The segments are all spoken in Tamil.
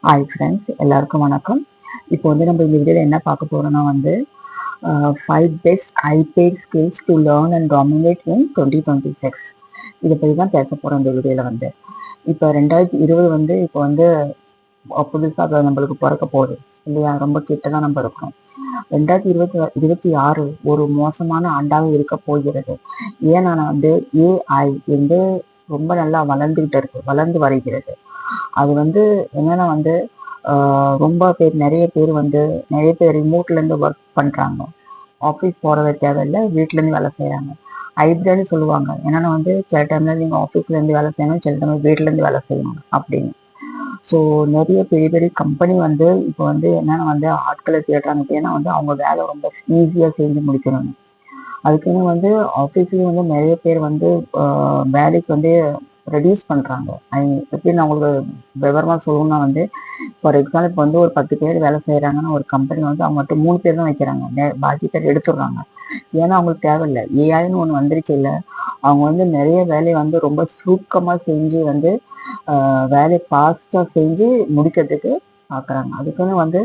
ஹாய் ஃப்ரெண்ட்ஸ், எல்லாருக்கும் வணக்கம். இப்போ வந்து நம்ம இந்த வீடியோவில் என்ன பார்க்க போகிறோம்னா வந்து 5 best iPad skills to learn and dominate in 2026. இதை பற்றி தான் பேச போகிறோம் இந்த வீடியோவில் வந்து. இப்போ 2020 வந்து இப்போ வந்து புதுசாக நம்மளுக்கு பிறக்க போகுது இல்லையா? ரொம்ப கிட்ட தான் நம்ம இருக்கோம். 2026 ஒரு மோசமான ஆண்டாக இருக்க போகிறது. ஏன்னா வந்து ஏஐ வந்து ரொம்ப நல்லா வளர்ந்து வருகிறது. அது வந்து என்னன்னா வந்து ரொம்ப பேர் நிறைய பேர் ரிமோட்லேருந்து ஒர்க் பண்ணுறாங்க. ஆஃபீஸ் போகிறத தேவையில்லை, வீட்டிலேருந்து வேலை செய்கிறாங்க. ஹைப்ரிட்னு சொல்லுவாங்க. என்னன்னா வந்து சில டைம்ல நீங்கள் ஆஃபீஸ்லேருந்து வேலை செய்யணும், சில டைம் வீட்டிலேருந்து வேலை செய்யணும் அப்படின்னு. ஸோ நிறைய பெரிய பெரிய கம்பெனி வந்து இப்போ வந்து என்னன்னா வந்து ஆட்களை தேடுறாங்க. ஏன்னா வந்து அவங்க வேலை ரொம்ப ஈஸியாக செஞ்சு முடிக்கணும். அதுக்குன்னு வந்து ஆஃபீஸ்லேயும் வந்து நிறைய பேர் வந்து வேலைக்கு வந்து ரெடியூஸ் பண்ணுறாங்க. எப்படி நான் உங்களுக்கு விவரமாக சொல்லணும்னா வந்து ஃபார் எக்ஸாம்பிள் இப்போ வந்து ஒரு 10 பேர் வேலை செய்கிறாங்கன்னா ஒரு கம்பெனி வந்து அவங்க மட்டும் 3 பேர் தான் வைக்கிறாங்க. பாக்கி பேர் எடுத்துடுறாங்க. ஏன்னா அவங்களுக்கு தேவையில்லை, ஏஐன்னு ஒன்று வந்துருச்சு. இல்லை, அவங்க வந்து நிறைய வேலையை வந்து ரொம்ப சுருக்கமாக செஞ்சு வந்து வேலையை ஃபாஸ்ட்டாக செஞ்சு முடிக்கிறதுக்கு பார்க்குறாங்க. அதுக்குன்னு வந்து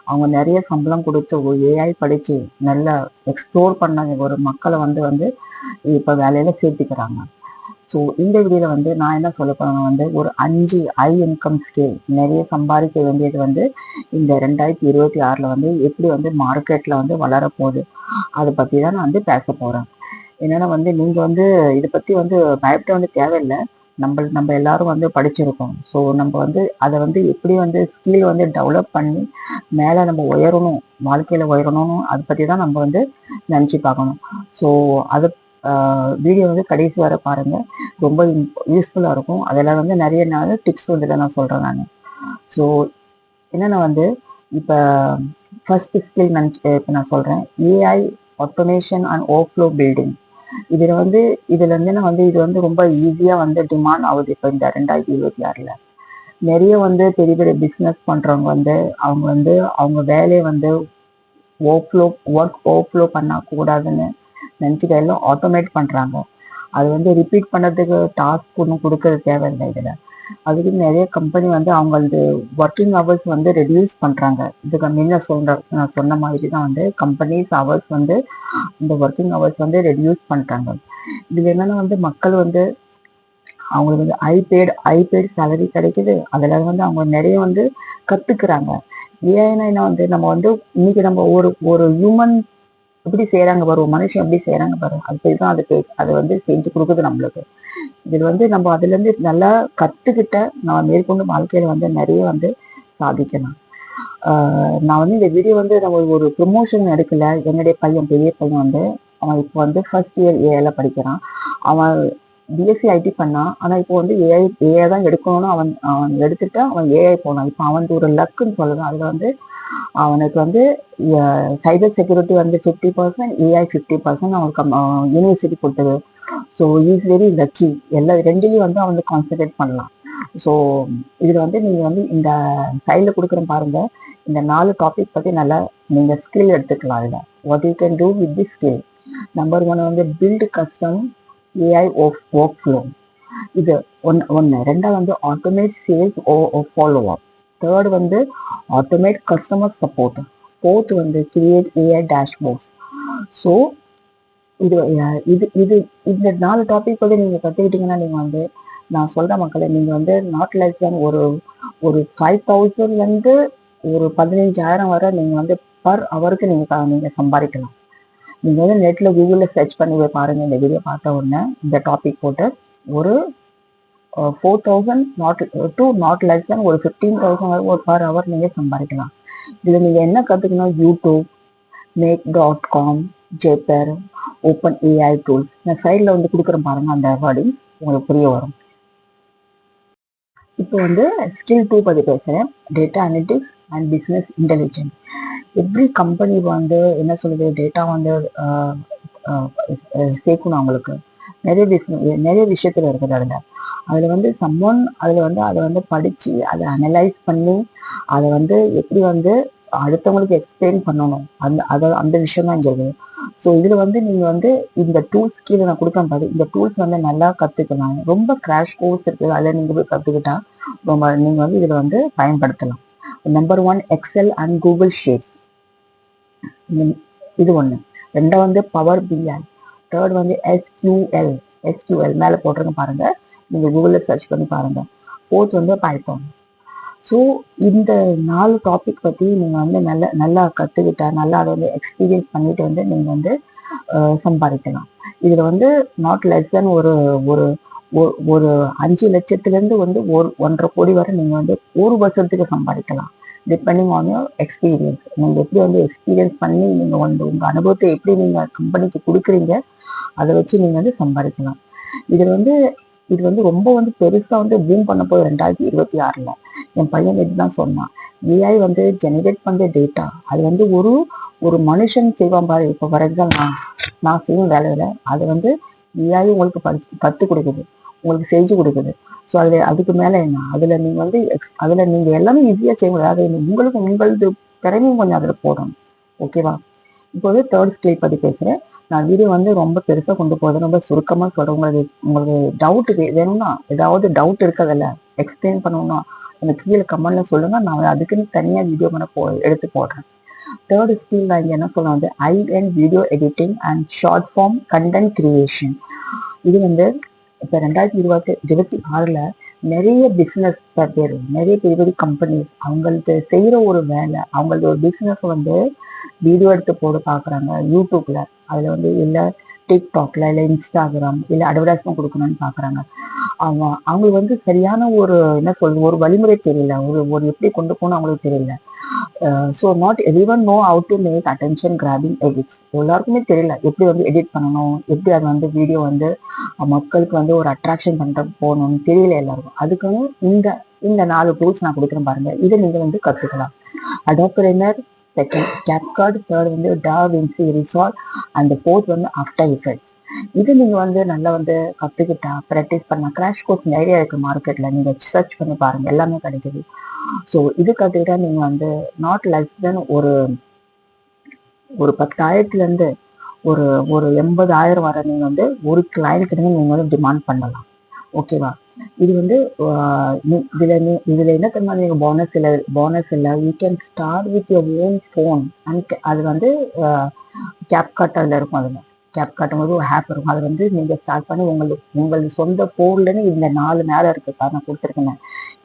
அவங்க நிறைய சம்பளம் கொடுத்து ஒரு ஏஐ படித்து நல்லா எக்ஸ்ப்ளோர் பண்ண ஒரு மக்களை வந்து இப்போ வேலையில சேர்த்துக்கிறாங்க. ஸோ இந்த வீடியோவில் வந்து நான் என்ன சொல்ல போறேன்னா வந்து ஒரு 5 ஹை இன்கம் ஸ்கேல் நிறைய சம்பாதிக்க வேண்டியது வந்து இந்த 2026 வந்து எப்படி வந்து மார்க்கெட்டில் வந்து வளரப்போகுது, அதை பற்றி தான் நான் வந்து பேச போகிறேன். என்னன்னா வந்து நீங்கள் வந்து இதை பற்றி வந்து பயப்பட வந்து தேவையில்லை. நம்ம எல்லாரும் வந்து படிச்சிருக்கோம். ஸோ நம்ம வந்து அதை வந்து எப்படி வந்து ஸ்கில் வந்து டெவலப் பண்ணி மேலே நம்ம உயரணும், வாழ்க்கையில் உயரணும், அதை பற்றி தான் நம்ம வந்து நினச்சி பார்க்கணும். ஸோ அதை வீடியோ வந்து கடைசி வரை பாருங்க, ரொம்ப யூஸ்ஃபுல்லாக இருக்கும். அதில் வந்து நிறைய டிப்ஸ் வந்து நான் சொல்கிறேன் நான். ஸோ என்னென்னா வந்து இப்போ ஃபர்ஸ்ட் ஸ்கில் இப்போ நான் சொல்கிறேன், AI automation and overflow building. இதில் வந்து இது வந்து ரொம்ப ஈஸியாக வந்து டிமாண்ட் ஆகுது. இப்போ இந்த 2026 நிறைய வந்து பெரிய பெரிய பிஸ்னஸ் பண்ணுறவங்க வந்து அவங்க வேலையை வந்து ஒர்க் ஓவர்ஃப்ளோ பண்ணக்கூடாதுன்னு நினச்சிட்டு எல்லாம் ஆட்டோமேட் பண்ணுறாங்க. அது வந்து ரிப்பீட் பண்ணுறதுக்கு டாஸ்க் ஒன்றும் கொடுக்கறது தேவையில்லை. இதில் அதுக்கு நிறைய கம்பெனி வந்து அவங்களது ஒர்க்கிங் ஹவர்ஸ் வந்து ரெடியூஸ் பண்ணுறாங்க. இதுக்கு முன்ன நான் சொன்ன மாதிரி தான் வந்து கம்பெனிஸ் ஹவர்ஸ் வந்து இந்த ஒர்க்கிங் ஹவர்ஸ் வந்து ரெடியூஸ் பண்ணுறாங்க. இது என்னன்னா வந்து மக்கள் வந்து அவங்களுக்கு வந்து ஐபேட் சேலரி கிடைக்குது. அதில் வந்து அவங்க நிறைய வந்து கற்றுக்குறாங்க. ஏன்னா என்ன வந்து நம்ம வந்து இன்னைக்கு நம்ம ஒரு ஹியூமன் எப்படி செய்யறாங்க பாரு, மனுஷன் எப்படி செய்யறாங்க பாரு, அதுதான் அது வந்து செஞ்சு கொடுக்குது நம்மளுக்கு. இதில் வந்து நம்ம அதுல இருந்து நல்லா கத்துக்கிட்ட நான் மேற்கொண்டு வாழ்க்கையில வந்து நிறைய வந்து சாதிக்கலாம். நான் வந்து இந்த வீடியோ வந்து நம்ம ஒரு ப்ரொமோஷன் எடுக்கல. என்னுடைய பெரிய பையன் வந்து அவன் இப்போ வந்து ஃபர்ஸ்ட் இயர் ஏஐல படிக்கிறான். அவன் பிஎஸ்சி ஐடி பண்ணான். ஆனா இப்போ வந்து ஏஐ தான் எடுக்கணும்னு அவன் எடுத்துட்டு அவன் ஏஐ போனான். இப்போ அவனுக்கு ஒரு லக்குன்னு சொல்லுவேன். அதுல வந்து அவனுக்கு வந்து சைபர் செக்யூரிட்டி வந்து 50%, ஏஐ 50% அவனுக்கு யூனிவர்சிட்டி கொடுத்தது. So is very lucky. ரெண்டுலேயும் வந்து அவன் கான்சென்ட்ரேட் பண்ணலாம். ஸோ இதில் வந்து நீங்கள் வந்து இந்த சைடில் கொடுக்குற பாருங்க, இந்த 4 டாபிக் பற்றி நல்லா நீங்கள் ஸ்கில் எடுத்துக்கலாம். அதில் what you can do with the skill. Number 1 வந்து build custom AI work flow. இது ஒன்று. ரெண்டாவது வந்து automate sales follow up. Third வந்து ஆட்டோமேட் கஸ்டமர் சப்போர்ட். ஃபோர்த் வந்து கிரியேட் ஏஐ டேஷ்போர்ட்ஸ். ஸோ இது இது இது இந்த 4 டாபிக் வந்து நீங்கள் கற்றுக்கிட்டீங்கன்னா நீங்கள் வந்து நான் சொல்கிற மக்களை நீங்கள் வந்து நாட் லெஸ் தேன் ஒரு 5,000 ஒரு 15,000 வரை நீங்கள் வந்து பர் ஹவருக்கு நீங்கள் சம்பாதிக்கலாம். நீங்கள் வந்து நெட்டில் கூகுளில் சர்ச் பண்ணி பாருங்கள். இந்த வீடியோ பார்த்த உடனே இந்த டாபிக் போட்டு ஒரு 4,000 நாட் லெஸ் தேன் ஒரு 15,000 வரை ஒரு பர் ஹவர் நீங்கள் சம்பாதிக்கலாம். இதில் நீங்கள் என்ன கற்றுக்கணும், YouTube, make.com, Zapier, OpenAI tools. நான் சைடில் வந்து கொடுக்குறேன் பாருங்க, அந்த வேர்டிங் உங்களுக்கு புரிய வரும். இப்போ வந்து ஸ்கில் 2 பற்றி பேசுகிறேன், data analytics and business intelligence. Every company வந்து என்ன சொல்லுது, டேட்டா வந்து சேர்க்கணும். அவங்களுக்கு நிறைய விஷயத்துல இருக்குது. அதில் வந்து அதை வந்து படித்து அதை அனலைஸ் பண்ணி அதை வந்து எப்படி வந்து அடுத்தவங்களுக்கு எக்ஸ்பிளைன் பண்ணணும். அந்த விஷயம் தான் இங்க இருக்குது. ஸோ இதுல வந்து நீங்க வந்து இந்த டூல்ஸ் கீழே நான் கொடுக்க பாரு, இந்த டூல்ஸ் வந்து நல்லா கத்துக்கலாம். ரொம்ப கிராஷ் கோர்ஸ் இருக்கு, அதில் நீங்க போய் கத்துக்கிட்டா ரொம்ப நீங்க வந்து இதுல வந்து பயன்படுத்தலாம். Number 1 Excel and Google Sheets, இது ஒண்ணு. ரெண்டாவது வந்து பவர் பிஐ, தேர்ட் வந்து எஸ்கியூஎல் மேல போட்டிருங்க பாருங்க, நீங்க கூகுள்ல சர்ச் பண்ணி பாருங்க. ஃபோர்த் வந்து பைத்தான். ஸோ இந்த 4 டாபிக் பத்தி நீங்க வந்து நல்லா கத்துக்கிட்டா, நல்லா அதை வந்து எக்ஸ்பீரியன்ஸ் பண்ணிட்டு வந்து நீங்க வந்து சம்பாதிக்கலாம். இதுல வந்து நாட் லெஸ் தென் ஒரு ஒரு ஒரு 5 லட்சத்துல வந்து 1.5 கோடி வரை நீங்க வந்து ஒரு வருஷத்துக்கு சம்பாதிக்கலாம். Depending on your experience. நீங்க எப்படி வந்து எக்ஸ்பீரியன்ஸ் பண்ணி நீங்க வந்து உங்க அனுபவத்தை எப்படி நீங்க கம்பெனிக்கு கொடுக்குறீங்க, அதை வச்சு நீங்க வந்து சம்பாதிக்கலாம். இது வந்து ரொம்ப வந்து பெருசா வந்து பூம் பண்ண போது 2026ல. என் பையன் இதுதான் சொன்னான். ஏஐ வந்து ஜெனரேட் பண்ற டேட்டா, அது வந்து ஒரு மனுஷன் செய்வான் பாரு. இப்போ ஃபார் எக்ஸாம்பிள் நான் செய்யும் வேலையில அது வந்து ஏஐ உங்களுக்கு கத்து கொடுக்குது, உங்களுக்கு செஞ்சு கொடுக்குது. ஸோ அதுக்கு மேல என்ன, அதுல நீங்க எல்லாமே ஈஸியா செய்ய முடியாது. உங்களது திறமையும் கொஞ்சம் அதுல போடணும். ஓகேவா? இப்போ வந்து தேர்ட் ஸ்கில் பத்தி பேசுறேன். நான் வீடியோ வந்து ரொம்ப பெருசா கொண்டு போகுது, ரொம்ப சுருக்கமா சொல்றேன். உங்களுக்கு டவுட் வேணும்னா, ஏதாவது டவுட் இருக்கிறதில்ல எக்ஸ்பிளைன் பண்ணணும்னா அந்த கீழே கமெண்ட்ல சொல்லுங்க, நான் அதுக்குன்னு தனியா வீடியோ எடுத்து போடுறேன். தேர்ட் ஸ்கில் நான் இங்க என்ன சொல்ல வந்து video editing and short form content creation. இது வந்து இப்ப 2026ல நிறைய பிசினஸ் பேர், நிறைய பெரிய கம்பெனிஸ் அவங்களுக்கு செய்யற ஒரு வேலை, அவங்களது ஒரு பிசினஸ் வந்து வீடியோ எடுத்து போட பாக்குறாங்க யூடியூப்ல. அதுல வந்து இல்ல டிக்டாக்ல, இல்ல இன்ஸ்டாகிராம், இல்ல அட்வர்டைஸ்மெண்ட் கொடுக்கணும்னு பாக்குறாங்க. அவங்களுக்கு வந்து சரியான ஒரு என்ன சொல்றது, ஒரு வழிமுறை தெரியல, ஒரு எப்படி கொண்டு போகணும் அவங்களுக்கு தெரியல. So not everyone know how to make attention grabbing edits. எல்லாருக்குமே தெரியல எப்படி வந்து எடிட் பண்ணணும், எப்படி அது வந்து வீடியோ வந்து மக்களுக்கு வந்து ஒரு அட்ராக்ஷன் பண்ற போகணும்னு தெரியல எல்லாருக்கும். அதுக்கு வந்து இந்த 4 டூல்ஸ் நான் கொடுக்குறேன் பாருங்க, இதை நீங்க வந்து கத்துக்கலாம். அடாப்டர், செகண்ட் கேப்கட், தேர்ட் வந்து DaVinci Resolve, அண்ட் ஃபோர்த் வந்து ஆஃப்டர் எஃபெக்ட்ஸ். இது நீங்க வந்து நல்லா வந்து கத்துக்கிட்டா ப்ராக்டிஸ் பண்ணா, கிராஷ் கோர்ஸ் நிறைய இருக்கு மார்க்கெட்ல, நீங்க சர்ச் பண்ணி பாருங்க, எல்லாமே கிடைக்குது. ஸோ இது கத்துக்கிட்டா நீங்க வந்து நாட் லெஸ் தென் ஒரு 10,000ல இருந்து ஒரு ஒரு 80,000 வரை நீங்க வந்து ஒரு கிளைண்ட் கிட்ட நீங்க வந்து டிமாண்ட் பண்ணலாம். ஓகேவா? இது வந்து இதுல என்ன தெரியுமா, நீங்க போனஸ் இல்ல you can start with your own phone. And அது வந்து கேப்கட் அதுல இருக்கும். அதுல கேப்கட் ஒரு ஆப் இருக்கும். அது வந்து நீங்க ஸ்டார்ட் பண்ணி உங்களது சொந்த போன்லன்னு இந்த 4 நேரம் இருக்கு நான் கொடுத்துருக்கேன்.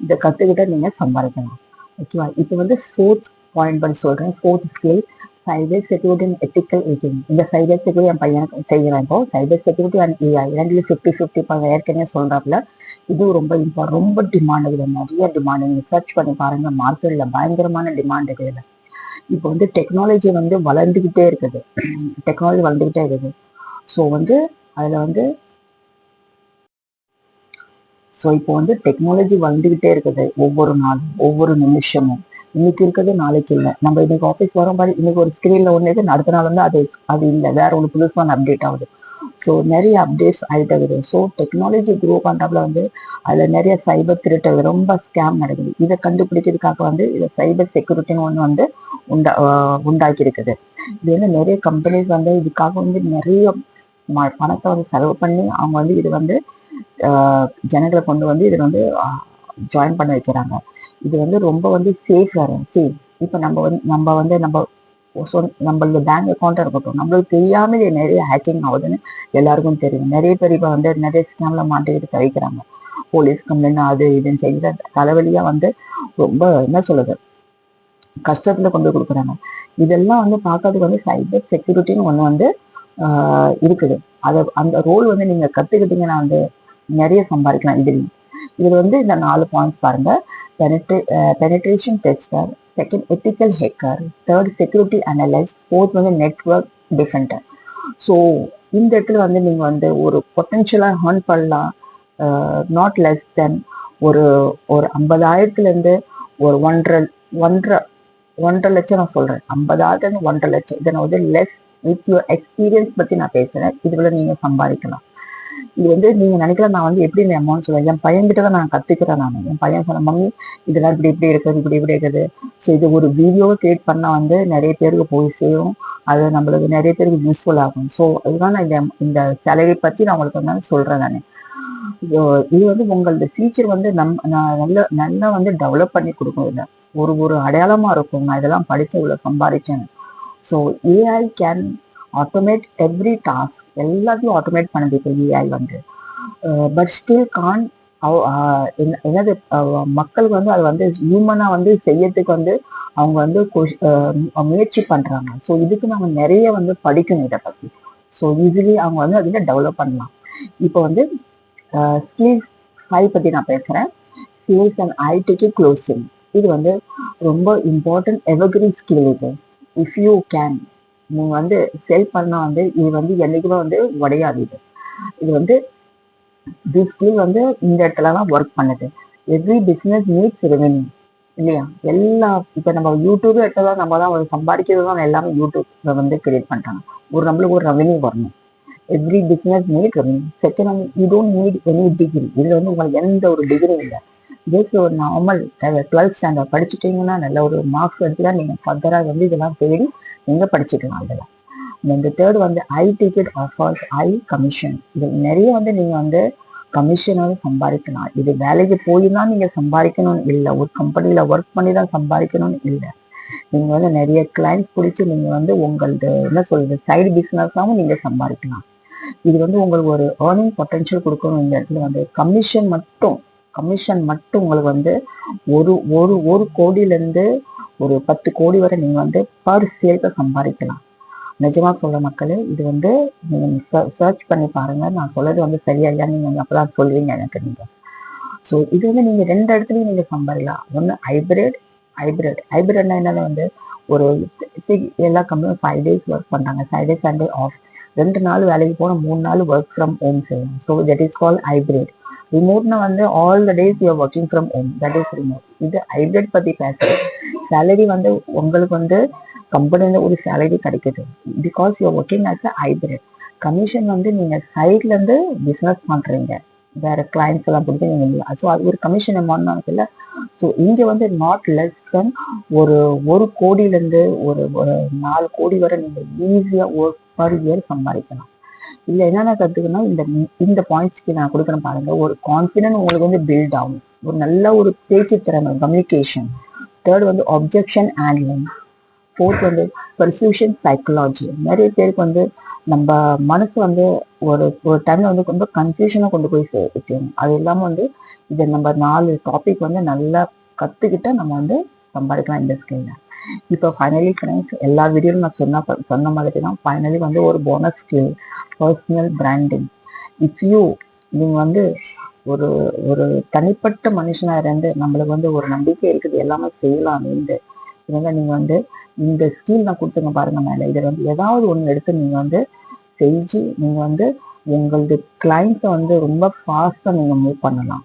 இதை கத்துக்கிட்ட நீங்க சம்பாதிக்கலாம். ஓகேவா? இப்போ வந்து ஃபோர்த் பாயிண்ட் பண்ணி சொல்றேன். Fourth skill cyber security and ethical ஏஜிங். இந்த சைபர் செக்யூரிட்டி என் பையனுக்கு செய்யறேன். இப்போ சைபர் செக்யூரிட்டி அண்ட் ஏஐ 50-50 ஏற்கனவே சொல்றாப்புல. இது ரொம்ப இம்பார்ட்டன், ரொம்ப டிமாண்ட். இதுல நிறைய டிமாண்ட். நீங்க சர்ச் பண்ணி பாருங்க, மார்க்கெட்ல பயங்கரமான டிமாண்ட் இருக்குது. இப்போ வந்து டெக்னாலஜி வந்து வளர்ந்துகிட்டே இருக்குது. ஸோ வந்து அதுல வந்து இப்போ வந்து டெக்னாலஜி வளர்ந்துகிட்டே இருக்குது. ஒவ்வொரு நாளும், ஒவ்வொரு நிமிஷமும். இன்னைக்கு இருக்கிறது நாளைக்கு இல்லை. நம்ம இன்னைக்கு ஆஃபீஸ் வரோம் பாரு, இன்னைக்கு ஒரு ஸ்கிரீன்ல ஒன்று இருக்கு, அடுத்த நாள் வந்து அது இல்லை, வேற ஒரு புதுசான அப்டேட் ஆகுது. ஸோ நிறைய அப்டேட்ஸ் ஆகிட்டு இருக்குது. ஸோ டெக்னாலஜி க்ரோ பண்றப்பல வந்து அதுல நிறைய சைபர் திருட்டு, ரொம்ப ஸ்கேம் நடக்குது. இதை கண்டுபிடிக்கிறதுக்காக வந்து இதை சைபர் செக்யூரிட்டின்னு ஒன்று வந்து உண்டாக்கி இருக்குது. இது வந்து நிறைய கம்பெனிஸ் வந்து இதுக்காக வந்து நிறைய பணத்தை வந்து செலவு பண்ணி அவங்க வந்து இது வந்து ஜனங்களை கொண்டு வந்து இதில் வந்து ஜாயின் பண்ண வைக்கிறாங்க. இது வந்து ரொம்ப வந்து சேஃப் வேற. சரி, இப்போ நம்மளோட பேங்க் அக்கௌண்ட்டாக இருக்கட்டும், நம்மளுக்கு தெரியாம இது நிறைய ஹேக்கிங் ஆகுதுன்னு எல்லாருக்கும் தெரியும். நிறைய பேர் இப்போ வந்து நிறைய ஸ்கேம்ல மாட்டிக்கிட்டு தவிக்கிறாங்க. போலீஸ் கம்ப்ளைண்ட் அது இதுன்னு செய்கிற தலைவலியா வந்து ரொம்ப என்ன சொல்லுது, கஷ்டத்துல கொண்டு கொடுக்குறாங்க. இதெல்லாம் வந்து பார்க்கறதுக்கு வந்து சைபர் செக்யூரிட்டின்னு ஒன்று வந்து இருக்குது. அந்த ரோல் வந்து நீங்க கத்துக்கிட்டீங்கன்னா வந்து நிறைய சம்பாதிக்கலாம். இதுல வந்து இந்த 4 பாயிண்ட்ஸ் பாருங்க. Penetration tester, second ethical hacker, third security analyst, fourth வந்து நெட்வொர்க் டிஃபெண்டர். ஸோ இந்த இடத்துல வந்து நீங்க வந்து ஒரு பொட்டன்ஷியலா ஹேர்ன் பண்ணலாம். நாட் லெஸ் தென் ஒரு 50,000ல இருந்து ஒரு 1.5 லட்சம் நான் சொல்றேன். 50,000 1.5 லட்சம். இதை நான் வந்து லெஸ் வித் யுவர் எக்ஸ்பீரியன்ஸ் பத்தி நான் பேசுறேன். இதுல நீங்க சம்பாதிக்கலாம். இது வந்து நீங்க நினைக்கலாம், நான் வந்து எப்படி இந்த அமௌண்ட் சொல்லுவேன், என் பையன்கிட்ட தான் நான் கத்துக்கிறேன். நான் என் பையன் சொன்ன, மம்மி இதெல்லாம் இப்படி இப்படி இருக்குது, இப்படி இப்படி இருக்குது. ஸோ இது ஒரு வீடியோவை கிரியேட் பண்ணா வந்து நிறைய பேருக்கு போய் சேரும், அது நம்மளுக்கு நிறைய பேருக்கு யூஸ்ஃபுல் ஆகும். ஸோ இதுதான் நான் இந்த சேலரி பத்தி நான் உங்களுக்கு வந்து சொல்றேன். நான் இது வந்து உங்களது ஃபியூச்சர் வந்து நான் நல்லா வந்து டெவலப் பண்ணி கொடுக்கும். இல்லை ஒரு ஒரு அடையாளமா இருக்கும், நான் இதெல்லாம் படிச்சு இவ்வளவு சம்பாதிச்சேன். So AI can automate every task, எல்லாத்தையும் ஆட்டோமேட் பண்ணுது இப்போ ஏஐ வந்து. பட் ஸ்டில் கான் என்னது மக்களுக்கு வந்து அது வந்து ஹியூமனா வந்து செய்யறதுக்கு வந்து அவங்க வந்து முயற்சி பண்றாங்க. ஸோ இதுக்கு நம்ம நிறைய வந்து படிக்கணும் இதை பத்தி. ஸோ ஈஸிலி அவங்க வந்து அதில் டெவலப் பண்ணலாம். இப்போ வந்து ஸ்கில்ஸ் 5 பத்தி நான் பேசுறேன். ஸ்கில்ஸ் அண்ட் ஐடிக்கு க்ளோசிங், இது வந்து ரொம்ப இம்பார்ட்டன்ட் எவர்கிரீன் ஸ்கில். இது இஃப் யூ கேன் நீங்க வந்து செல் பண்ணா வந்து இது வந்து என்னைக்குமே வந்து உடையாது. இது வந்து திஸ் ஸ்கில் வந்து இந்த இடத்துலலாம் ஒர்க் பண்ணுது. எவ்ரி பிஸ்னஸ் நீட்ஸ் ரெவென்யூ இல்லையா? எல்லா இப்போ நம்ம யூடியூப் எடுத்ததான் நம்ம தான் சம்பாதிக்கிறது தான் எல்லாமே யூடியூப்ல வந்து கிரியேட் பண்றாங்க. நம்மளுக்கு ஒரு ரெவென்யூ வரணும். Every business need revenue. Second, you don't need any degree. இதுல வந்து உங்களுக்கு எந்த ஒரு டிகிரி இல்லை. ஜஸ்ட் ஒரு நார்மல் 12th ஸ்டாண்டர்ட் படிச்சுட்டீங்கன்னா நல்ல ஒரு மார்க்ஸ் எடுத்துட்டா நீங்க ஃபர்தரா வந்து இதெல்லாம் தேடி நீங்க படிச்சுக்கலாம். இதெல்லாம் இந்த தேர்ட் வந்து ஐ டிக்கெட் ஆஃபர்ஸ் ஐ கமிஷன். இது நிறைய வந்து நீங்க வந்து கமிஷனாக சம்பாதிக்கலாம். இது வேலைக்கு போய் தான் நீங்க சம்பாதிக்கணும்னு இல்லை, ஒரு கம்பெனில ஒர்க் பண்ணி தான் சம்பாதிக்கணும்னு இல்லை. நீங்க வந்து நிறைய கிளைண்ட்ஸ் பிடிச்சி நீங்க வந்து உங்களது என்ன சொல்றது சைடு பிசினஸாவும் நீங்க சம்பாதிக்கலாம். இது வந்து உங்களுக்கு ஒரு ஏர்னிங் பொட்டன்ஷியல் கொடுக்கணும். இந்த இடத்துல வந்து கமிஷன் மட்டும் உங்களுக்கு வந்து ஒரு ஒரு ஒரு கோடியிலேருந்து ஒரு 10 கோடி வரை நீங்க வந்து பர் சேல்ஸை சம்பாதிக்கலாம். நிஜமா சொல்ற மக்களே, இது வந்து நீங்க சர்ச் பண்ணி பாருங்க. நான் சொல்றது வந்து சரியா இல்லையா நீங்க அப்பதான் சொல்லுவீங்க எனக்கு நீங்க. ஸோ இது வந்து நீங்க 2 இடத்துலயும் நீங்க சம்பாதிக்கலாம். ஒன்று ஹைபிரிட்னா என்னன்னா வந்து ஒரு எல்லா கம்பெனியும் 5 days ஒர்க் பண்றாங்க, சாட்டர்டே சண்டே ஆஃப். 2 நாள் வேலைக்கு போன 3 நாள் ஒர்க் ஃப்ரம் ஹோம் செய்யணும். So that is call hybrid. ரிமோட்னா வந்து all the days you are working from home, that is remote. இது ஹைபிரிட் பத்தி பேசுறேன். சேலரி வந்து உங்களுக்கு வந்து கம்பெனில ஒரு சேலரி கிடைக்குது because you are working as a hybrid. Commission வந்து நீங்க சைட்ல இருந்து பிசினஸ் பண்றீங்க, வேற கிளைண்ட்ஸ் எல்லாம் பிடிச்சி நீங்க, ஸோ அது ஒரு கமிஷன் அமௌண்ட் இருக்குல்ல. ஸோ இங்க வந்து நாட் லெஸ் தென் ஒரு கோடியிலேருந்து ஒரு 4 கோடி வரை நீங்க ஈஸியா ஒர்க் பர் இயர் சம்பாதிக்கலாம். இதுல என்னென்ன கத்துக்கணும், இந்த பாயிண்ட்ஸ்க்கு நான் கொடுக்குறேன் பாருங்க. ஒரு கான்ஃபிடென்ட் உங்களுக்கு வந்து பில்ட் ஆகும், ஒரு நல்ல ஒரு பேச்சு திறமை கம்யூனிகேஷன். தேர்ட் வந்து அப்ஜெக்ஷன் ஹேண்ட்லிங். ஃபோர்த் வந்து பர்சூஷன் சைக்காலஜி. நிறைய பேருக்கு வந்து நம்ம மனசு வந்து ஒரு ஒரு டைம்ல வந்து ரொம்ப கன்ஃபியூஷனாக கொண்டு போய் செய்யணும். அது இல்லாமல் வந்து இதை நம்ம 4 டாபிக் வந்து நல்லா கற்றுக்கிட்டா நம்ம வந்து சம்பாதிக்கலாம் இந்த ஸ்கில்ல. இப்போ ஃபைனலி ஃப்ரெண்ட்ஸ், எல்லா வீடியோவும் நான் சொன்ன மாதிரி தான் ஃபைனலி வந்து ஒரு bonus skill personal branding. If you நீங்கள் வந்து ஒரு ஒரு தனிப்பட்ட மனுஷனாக இருந்து நம்மளுக்கு வந்து ஒரு நம்பிக்கை இருக்குது எல்லாமே செய்யலாம். இதெல்லாம் நீங்கள் வந்து இந்த ஸ்கில் நான் கொடுத்துங்க பாருங்க மேலே. இதை வந்து ஏதாவது ஒன்று எடுத்து நீங்கள் வந்து செஞ்சு நீங்கள் வந்து உங்களது கிளைண்ட்ஸை வந்து ரொம்ப ஃபாஸ்ட்டாக நீங்கள் மூவ் பண்ணலாம்.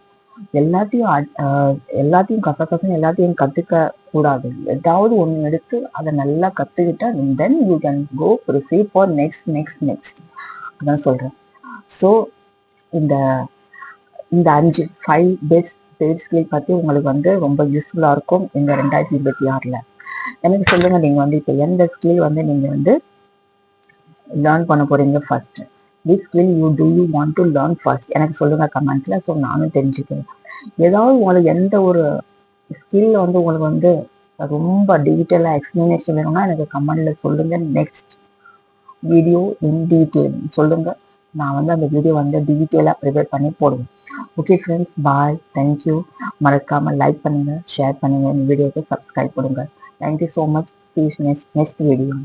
எல்லாத்தையும் கசன்னு எல்லாத்தையும் கற்றுக்க கூடாது. ஏதாவது ஒன்று எடுத்து அதை நல்லா கற்றுக்கிட்டா then you can go proceed for next அதான் சொல்கிறேன். ஸோ இந்த 5 பெஸ்ட் பெய்ட் ஸ்கில் பற்றி உங்களுக்கு வந்து ரொம்ப யூஸ்ஃபுல்லாக இருக்கும் இந்த 2026. எனக்கு சொல்லுங்க, நீங்க வந்து இப்போ எந்த ஸ்கில் வந்து நீங்க வந்து லேர்ன் பண்ண போறீங்க first? This skill you want to learn first? எனக்கு சொல்லுங்க கமெண்ட்ல. ஸோ நானும் தெரிஞ்சுக்கிறேன். ஏதாவது உங்களுக்கு எந்த ஒரு ஸ்கில் வந்து உங்களுக்கு வந்து ரொம்ப டீட்டெயிலாக எக்ஸ்பிளனேஷன் வேணும்னா எனக்கு கமெண்ட்ல சொல்லுங்க. நெக்ஸ்ட் வீடியோ இன் டீட்டெயில் சொல்லுங்க, நான் வந்து அந்த வீடியோ வந்து டீட்டெயிலாக ப்ரிப்பேர் பண்ணி போடுவேன். ஓகே ஃப்ரெண்ட்ஸ், பாய், தேங்க்யூ. மறக்காம லைக் பண்ணுங்க, ஷேர் பண்ணுங்க, இந்த வீடியோக்கு சப்ஸ்கிரைப் பண்ணுங்க. Thank you so much. See you next video.